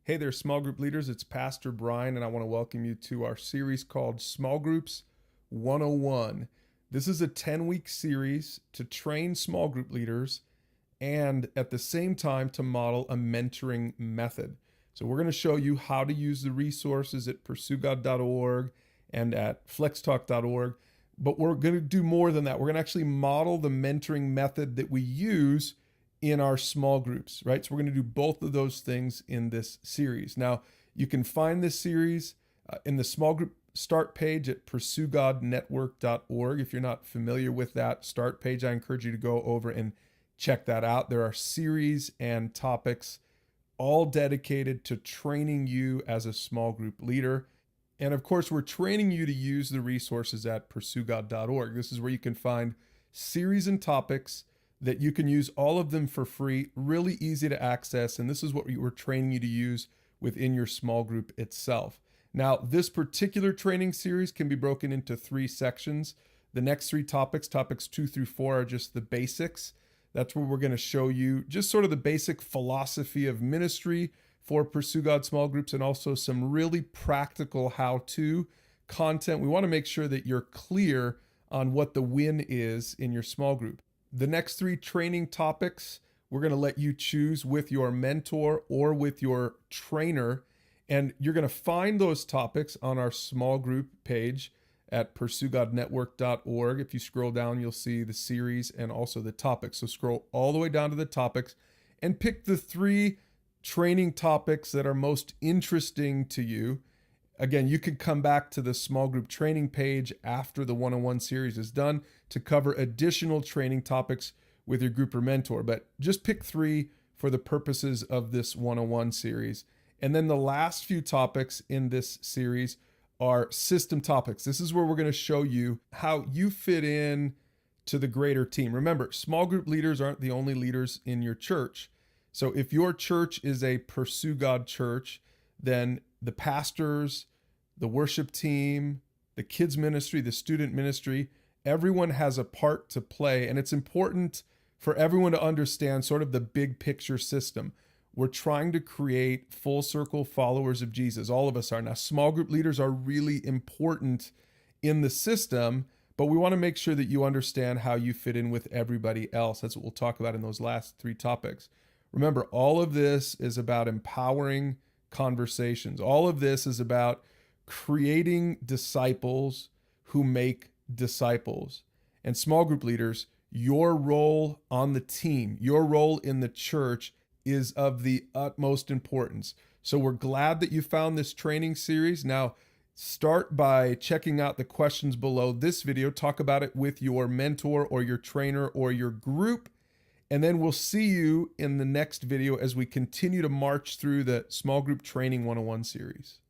Hey there, small group leaders. It's Pastor Brian, and I want to welcome you to our series called Small Groups 101. This is a 10-week series to train small group leaders and at the same time to model a mentoring method. So we're going to show you how to use the resources at PursueGOD.org and at flextalk.org. But we're going to do more than that. We're going to actually model the mentoring method that we use in our small groups, right? So we're going to do both of those things in this series. Now, you can find this series in the small group start page at PursueGODnetwork.org. If you're not familiar with that start page, I encourage you to go over and check that out. There are series and topics all dedicated to training you as a small group leader. And of course, we're training you to use the resources at PursueGOD.org. This is where you can find series and topics that you can use, all of them for free, really easy to access. And this is what we're training you to use within your small group itself. Now, this particular training series can be broken into 3 sections. The next 3 topics, topics 2 through 4, are just the basics. That's where we're going to show you just sort of the basic philosophy of ministry for Pursue God small groups, and also some really practical how-to content. We want to make sure that you're clear on what the win is in your small group. The next 3 training topics, we're going to let you choose with your mentor or with your trainer. And you're going to find those topics on our small group page at PursueGODnetwork.org. If you scroll down, you'll see the series and also the topics. So scroll all the way down to the topics and pick the 3 training topics that are most interesting to you. Again, you could come back to the small group training page after the one-on-one series is done to cover additional training topics with your group or mentor, but just pick 3 for the purposes of this one-on-one series. And then the last few topics in this series are system topics. This is where we're going to show you how you fit in to the greater team. Remember, small group leaders aren't the only leaders in your church. So if your church is a Pursue God church, then the pastors, the worship team, the kids ministry, the student ministry, everyone has a part to play. And it's important for everyone to understand sort of the big picture system. We're trying to create full circle followers of Jesus. All of us are. Now, small group leaders are really important in the system, but we want to make sure that you understand how you fit in with everybody else. That's what we'll talk about in those last 3 topics. Remember, all of this is about empowering conversations. All of this is about creating disciples who make disciples. And small group leaders, your role on the team, your role in the church is of the utmost importance. So we're glad that you found this training series. Now, start by checking out the questions below this video. Talk about it with your mentor or your trainer or your group. And then we'll see you in the next video as we continue to march through the Small Group Training 101 series.